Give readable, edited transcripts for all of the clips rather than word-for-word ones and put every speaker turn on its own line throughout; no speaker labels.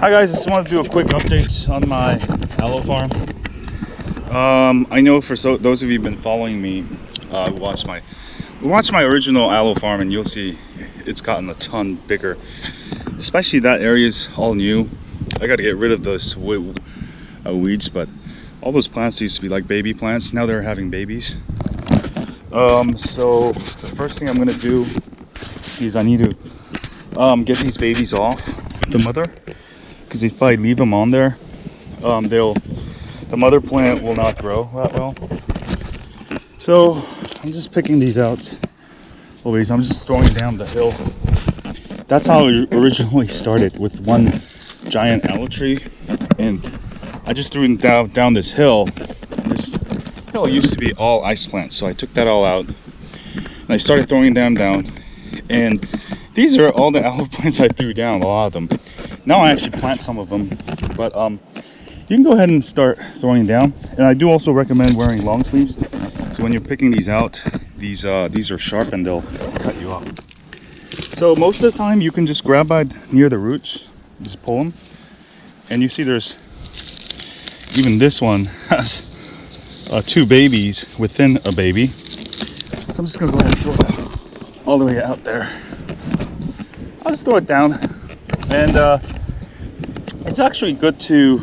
Hi guys, I just wanted to do a quick update on my Aloe Farm. I know for those of you who've been following me, watch my original Aloe Farm, and you'll see it's gotten a ton bigger. Especially that area is all new. I got to get rid of those weeds, but all those plants used to be like baby plants. Now they're having babies. So the first thing I'm gonna do is I need to get these babies off the mother, because if I leave them on there, the mother plant will not grow that well. So I'm just picking these out. Always, I'm just throwing down the hill. That's how it originally started, with one giant aloe tree, and I just threw them down this hill. This hill used to be all ice plants, so I took that all out and I started throwing them down. And these are all the aloe plants I threw down, a lot of them. Now I actually plant some of them, but you can go ahead and start throwing down. And I do also recommend wearing long sleeves, so when you're picking these out, these are sharp and they'll cut you up. So most of the time you can just grab by near the roots, just pull them, and you see there's even this one has two babies within a baby. So I'm just gonna go ahead and throw that all the way out there. I'll just throw it down, and it's actually good to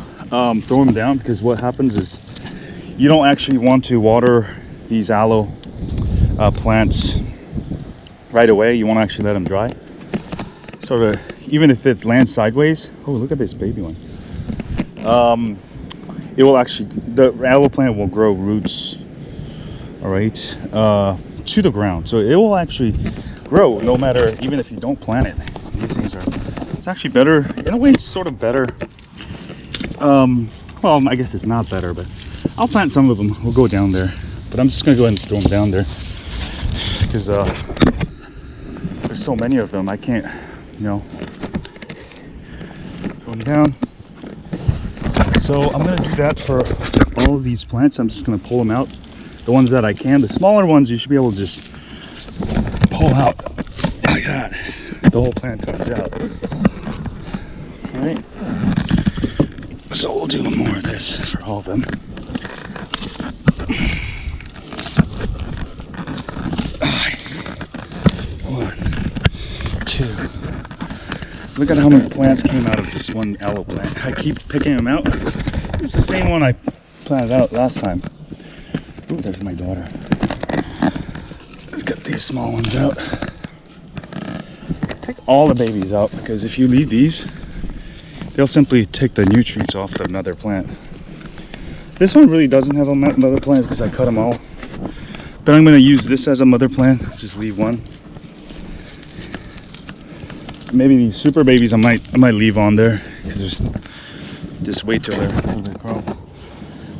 throw them down, because what happens is you don't actually want to water these aloe plants right away. You want to actually let them dry. Sort of, even if it lands sideways. Oh, look at this baby one. It will actually, the aloe plant will grow roots, all right, to the ground. So it will actually grow no matter, even if you don't plant it. These things are, it's actually better in a way. It's sort of better. Well, I guess it's not better, but I'll plant some of them. We'll go down there, but I'm just gonna go ahead and throw them down there, because there's so many of them. I can't, throw them down. So I'm gonna do that for all of these plants. I'm just gonna pull them out, the ones that I can. The smaller ones you should be able to just pull out like that. The whole plant comes out. All right. So we'll do more of this for all of them. One, two. Look at how many plants came out of this one aloe plant. I keep picking them out. It's the same one I planted out last time. Ooh, there's my daughter. Let's get these small ones out. Take all the babies out, because if you leave these, they'll simply take the nutrients off the mother plant. This one really doesn't have a mother plant because I cut them all. But I'm going to use this as a mother plant. Just leave one. Maybe these super babies I might leave on there, because there's just wait till they're grown.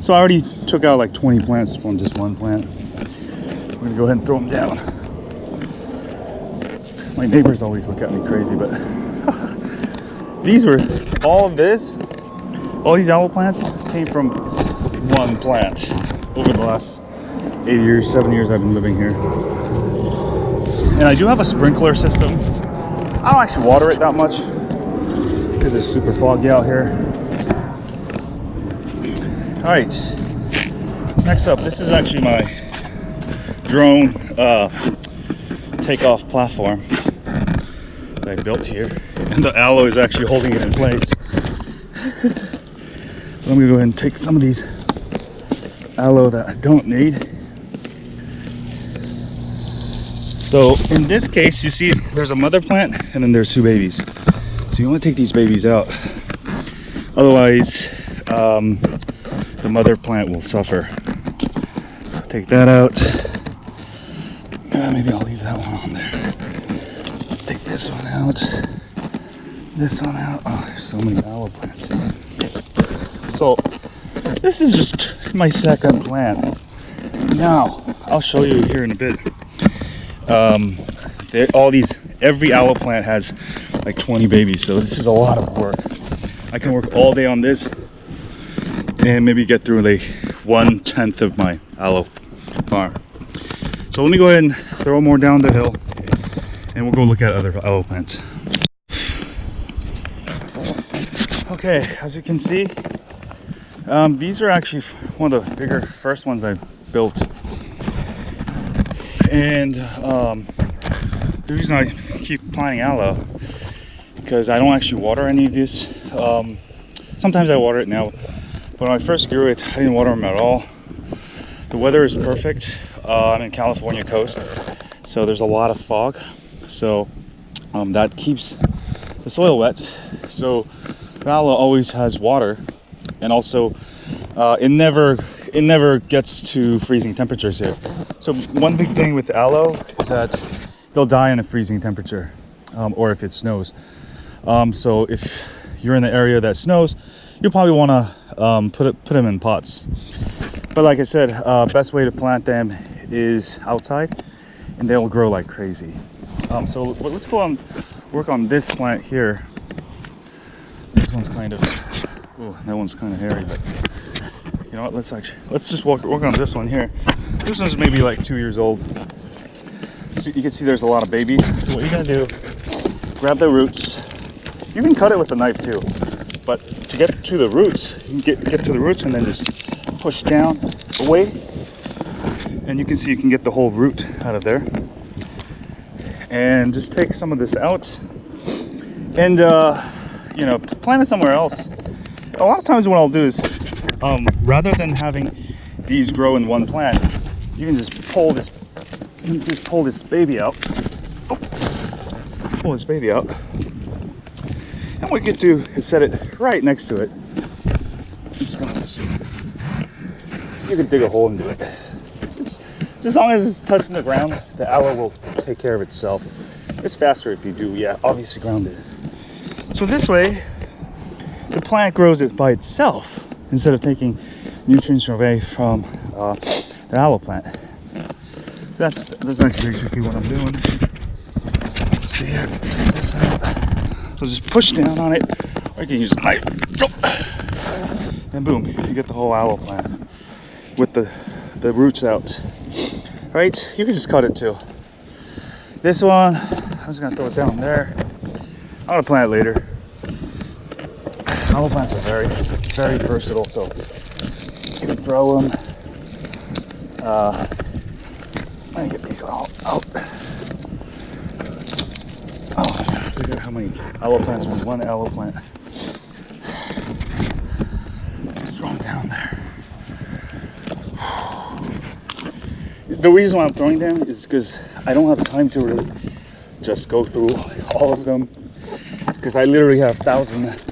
So I already took out like 20 plants from just one plant. We're going to go ahead and throw them down. My neighbors always look at me crazy, but these were, all these aloe plants came from one plant over the last 7 years I've been living here. And I do have a sprinkler system. I don't actually water it that much because it's super foggy out here. All right, next up, this is actually my drone takeoff platform that I built here, and the aloe is actually holding it in place. I'm gonna go ahead and take some of these aloe that I don't need. So in this case, you see there's a mother plant and then there's two babies. So you want to take these babies out. Otherwise, the mother plant will suffer. So take that out. Maybe I'll leave that one on there. Take this one out. This one out. Oh, there's so many aloe plants. So this is just my second plant. Now I'll show you here in a bit. Every aloe plant has like 20 babies, so this is a lot of work. I can work all day on this and maybe get through like 1/10 of my aloe farm. So let me go ahead and throw more down the hill, and we'll go look at other aloe plants. Okay, as you can see, these are actually one of the bigger first ones I built. And the reason I keep planting aloe, because I don't actually water any of these. Sometimes I water it now, but when I first grew it, I didn't water them at all. The weather is perfect. I'm in California coast, so there's a lot of fog. So that keeps the soil wet. So the aloe always has water, and also it never gets to freezing temperatures here. So one big thing with aloe is that they'll die in a freezing temperature, or if it snows. So if you're in the area that snows, you'll probably want to put them in pots. But like I said, best way to plant them is outside, and they'll grow like crazy. So let's go on work on this plant here. This one's kind of, oh, that one's kind of hairy, but you know what? Let's just work on this one here. This one's maybe like 2 years old. So you can see there's a lot of babies. So what you gotta do, grab the roots. You can cut it with a knife too, but to get to the roots, you can get to the roots and then just push down away, and you can see you can get the whole root out of there. And just take some of this out and you know, plant it somewhere else. A lot of times what I'll do is rather than having these grow in one plant, you can just pull this baby out. Oh, pull this baby out. And what you can do is set it right next to it. I'm just gonna you can dig a hole and do it. Just as long as it's touching the ground, the aloe will take care of itself. It's faster if you do, yeah, obviously ground it. So this way, the plant grows it by itself instead of taking nutrients away from the aloe plant. That's actually basically what I'm doing. Let's see here. Take this out. So just push down on it, or you can use a knife. And boom, you get the whole aloe plant with the roots out. Right? You can just cut it too. This one, I'm just gonna throw it down there. I'm gonna plant it later. Aloe plants are very, very versatile, so you can throw them. Let me get these all out. Oh, look at how many aloe plants from one aloe plant. Just throw them down there. The reason why I'm throwing them is because I don't have time to really just go through all of them, because I literally have thousands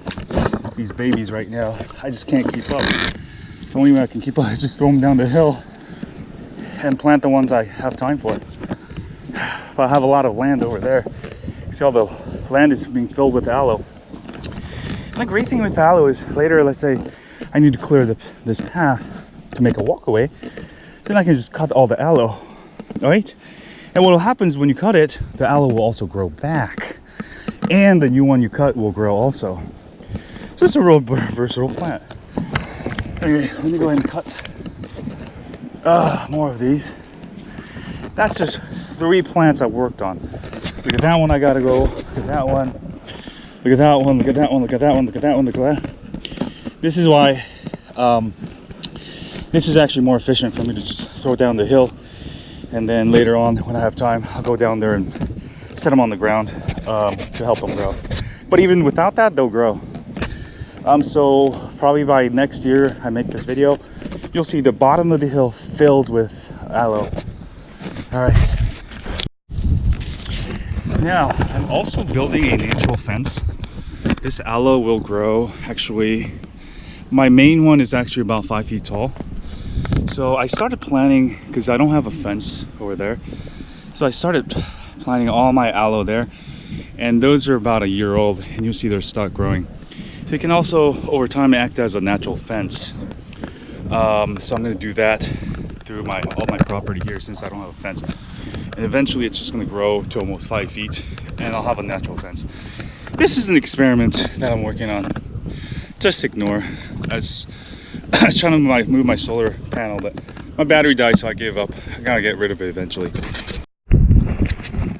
of these babies right now. I just can't keep up. The only way I can keep up is just throw them down the hill and plant the ones I have time for. But I have a lot of land over there. See, all the land is being filled with aloe. And the great thing with aloe is later, let's say I need to clear this path to make a walkway, then I can just cut all the aloe, right? And what will happen is when you cut it, the aloe will also grow back, and the new one you cut will grow also. So it's a real versatile plant. Anyway, let me go ahead and cut more of these. That's just 3 plants I've worked on. Look at that one, I gotta go. Look at that one. Look at that one. Look at that one. Look at that one. Look at that one. Look at that. This is why this is actually more efficient for me to just throw it down the hill, and then later on when I have time, I'll go down there and set them on the ground to help them grow. But even without that, they'll grow. So probably by next year I make this video, you'll see the bottom of the hill filled with aloe. All right. Now I'm also building a natural fence. This aloe will grow. Actually, my main one is actually about 5 feet tall. So I started planting, because I don't have a fence over there, so I started planting all my aloe there, and those are about 1 year old, and you'll see they're start growing. So it can also over time act as a natural fence. So I'm going to do that through all my property here, since I don't have a fence, and eventually it's just going to grow to almost 5 feet, and I'll have a natural fence. This is an experiment that I'm working on. Just ignore. I was trying to move my solar panel, but my battery died, so I gave up. I gotta get rid of it eventually.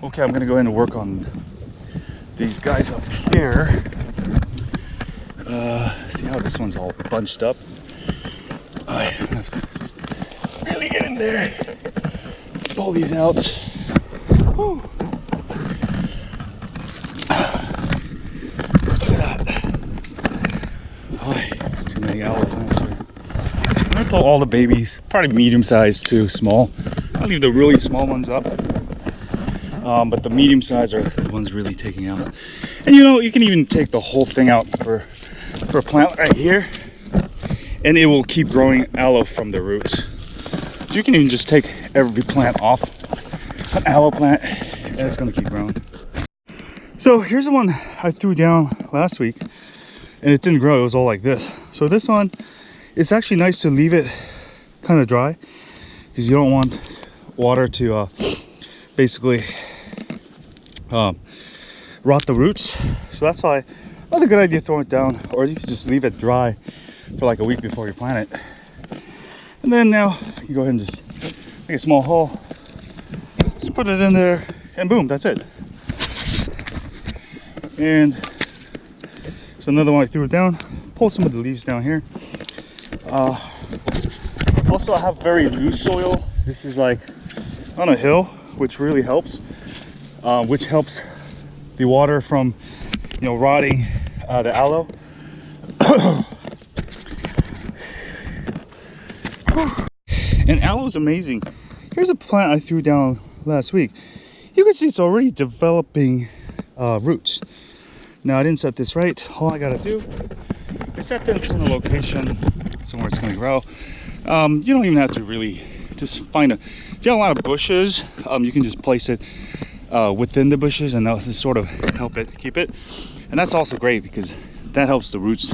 Okay, I'm gonna go ahead and work on these guys up here. See how this one's all bunched up? I have to just really get in there, pull these out. Whew. Look at that. Oh, there's too many aloe plants here. I'm gonna pull all the babies, probably medium sized to small. I'll leave the really small ones up. But the medium size are the ones really taking out. And you know, you can even take the whole thing out for a plant right here, and it will keep growing aloe from the roots. So you can even just take every plant off an aloe plant, and it's gonna keep growing. So here's the one I threw down last week, and it didn't grow. It was all like this. So this one, it's actually nice to leave it kind of dry, because you don't want water to basically rot the roots. So that's why another good idea, throwing it down, or you can just leave it dry for like a week before you plant it. And then now you can go ahead and just make a small hole, just put it in there, and boom, that's it. And there's another one I threw it down, pulled some of the leaves down here. Also, I have very loose soil. This is like on a hill, which really helps, which helps the water from, you know, rotting the aloe. And aloe is amazing. Here's a plant I threw down last week. You can see it's already developing roots. Now, I didn't set this right. All I gotta do is set this in a location somewhere it's gonna grow. You don't even have to really just find if you have a lot of bushes, you can just place it within the bushes, and that'll just sort of help it keep it. And that's also great because that helps the roots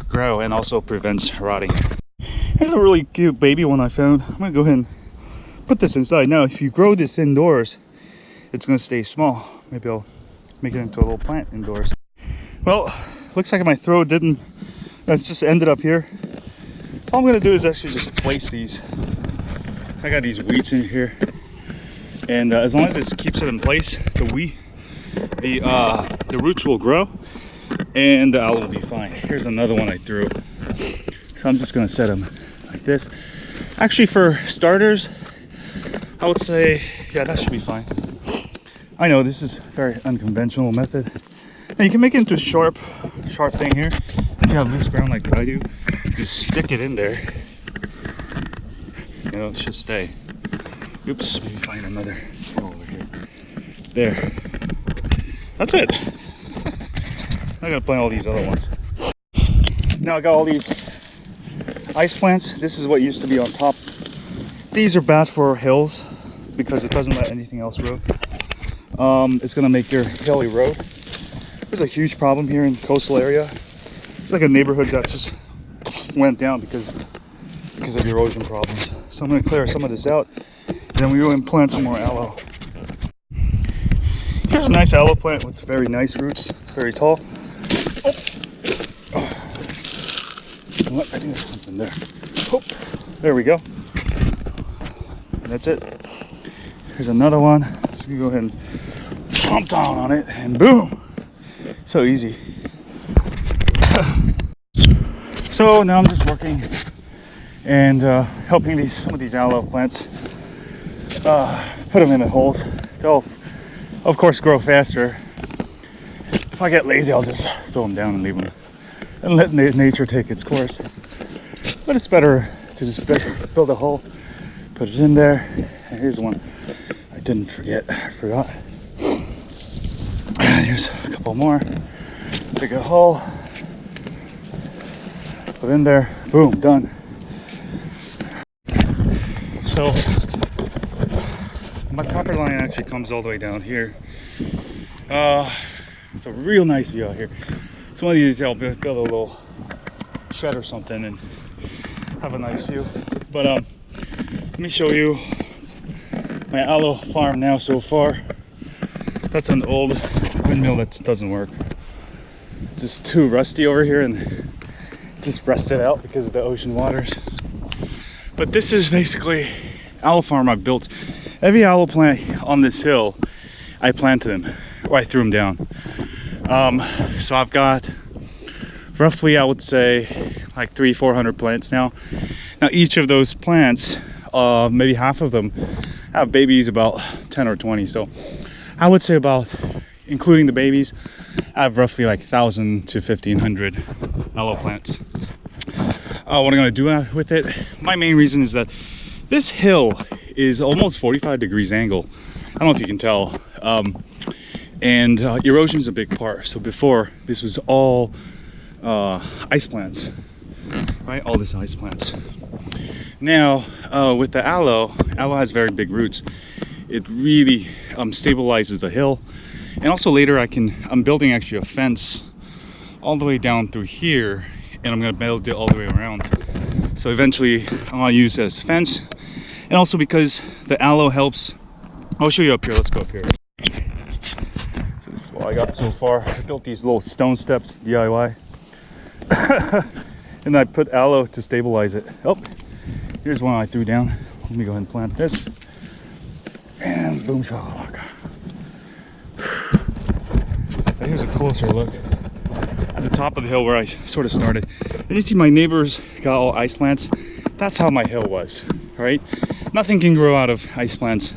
grow and also prevents rotting. Here's a really cute baby one I found. I'm gonna go ahead and put this inside. Now, if you grow this indoors, it's gonna stay small. Maybe I'll make it into a little plant indoors. Well, looks like my throw didn't, that's just ended up here. So all I'm gonna do is actually just place these. So I got these weeds in here, and as long as this keeps it in place, the roots will grow, and the aloe will be fine. Here's another one I threw. So I'm just gonna set them like this. Actually, for starters, I would say, yeah, that should be fine. I know this is a very unconventional method. Now you can make it into a sharp thing here. If you have loose ground like I do, just stick it in there. You know, it should stay. Oops, maybe find another over here. There. That's it. I'm gonna plant all these other ones. Now I got all these ice plants. This is what used to be on top. These are bad for hills because it doesn't let anything else grow. It's gonna make your hill erode. There's a huge problem here in the coastal area. It's like a neighborhood that just went down because of erosion problems. So I'm gonna clear some of this out, and then we go and plant some more aloe. Here's a nice aloe plant with very nice roots, very tall. Oh. You know what? I think there's something there. Oh. There we go. That's it. Here's another one. So you go ahead and chomp down on it, and boom! So easy. So now I'm just working and helping some of these aloe plants, put them in the holes. They'll, of course, grow faster. If I get lazy, I'll just throw them down and leave them and let nature take its course. But it's better to just build a hole, put it in there. And here's one I didn't forget. I forgot. Here's a couple more. Dig a hole, put in there, boom, done. So my copper line actually comes all the way down here. It's a real nice view out here. So one of these I'll build a little shed or something and have a nice view. But let me show you my aloe farm now so far. That's an old windmill that doesn't work. It's just too rusty over here and just rusted out because of the ocean waters. But this is basically aloe farm I built. Every aloe plant on this hill, I planted them, or I threw them down. So I've got roughly I would say like 300-400 plants now. Now each of those plants, maybe half of them have babies, about 10 or 20. So I would say about, including the babies, I have roughly like 1,000 to 1,500 aloe plants. What I'm going to do with it, my main reason is that this hill is almost 45 degrees angle. I don't know if you can tell. And erosion is a big part. So before, this was all ice plants, right? All this ice plants. Now with the aloe has very big roots. It really stabilizes the hill. And also later I'm building actually a fence all the way down through here, and I'm gonna build it all the way around. So eventually I'm gonna use it as a fence. And also because the aloe helps, I'll show you up here, let's go up here. So this is what I got so far. I built these little stone steps, DIY. And I put aloe to stabilize it. Oh, here's one I threw down. Let me go ahead and plant this. And boom shakalaka. Here's a closer look at the top of the hill where I sort of started. And you see my neighbors got all ice plants. That's how my hill was, right? Nothing can grow out of ice plants.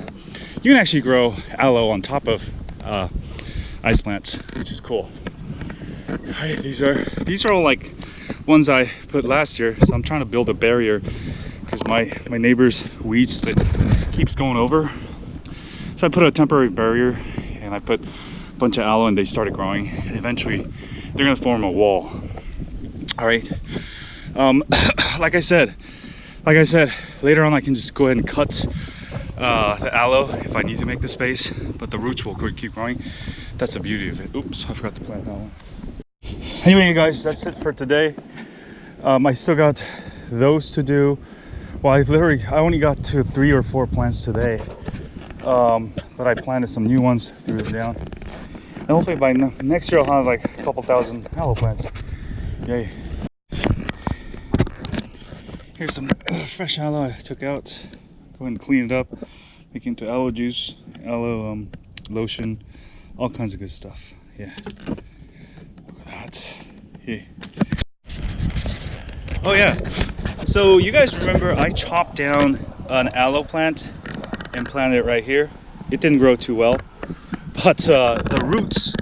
You can actually grow aloe on top of ice plants, which is cool. All right, these are all like ones I put last year. So I'm trying to build a barrier because my neighbor's weeds that keeps going over. So I put a temporary barrier and I put a bunch of aloe and they started growing. And eventually they're gonna form a wall. All right. Like I said, later on I can just go ahead and cut the aloe if I need to make the space, but the roots will keep growing. That's the beauty of it. Oops, I forgot to plant that one. Anyway, you guys, that's it for today. I still got those to do. Well, I only got to 3 or 4 plants today, but I planted some new ones, threw them down. And hopefully by next year I'll have like a couple thousand aloe plants. Yay. Here's some fresh aloe I took out. Go ahead and clean it up, make it into aloe juice, aloe lotion, all kinds of good stuff. Yeah. Look at that. Hey. Oh yeah. So you guys remember I chopped down an aloe plant and planted it right here. It didn't grow too well, but the roots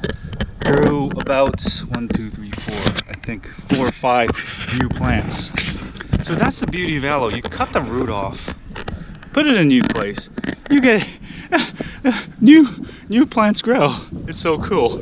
grew about 1, 2, 3, 4, I think 4 or 5 new plants. So that's the beauty of aloe. You cut the root off, put it in a new place, you get new plants grow. It's so cool.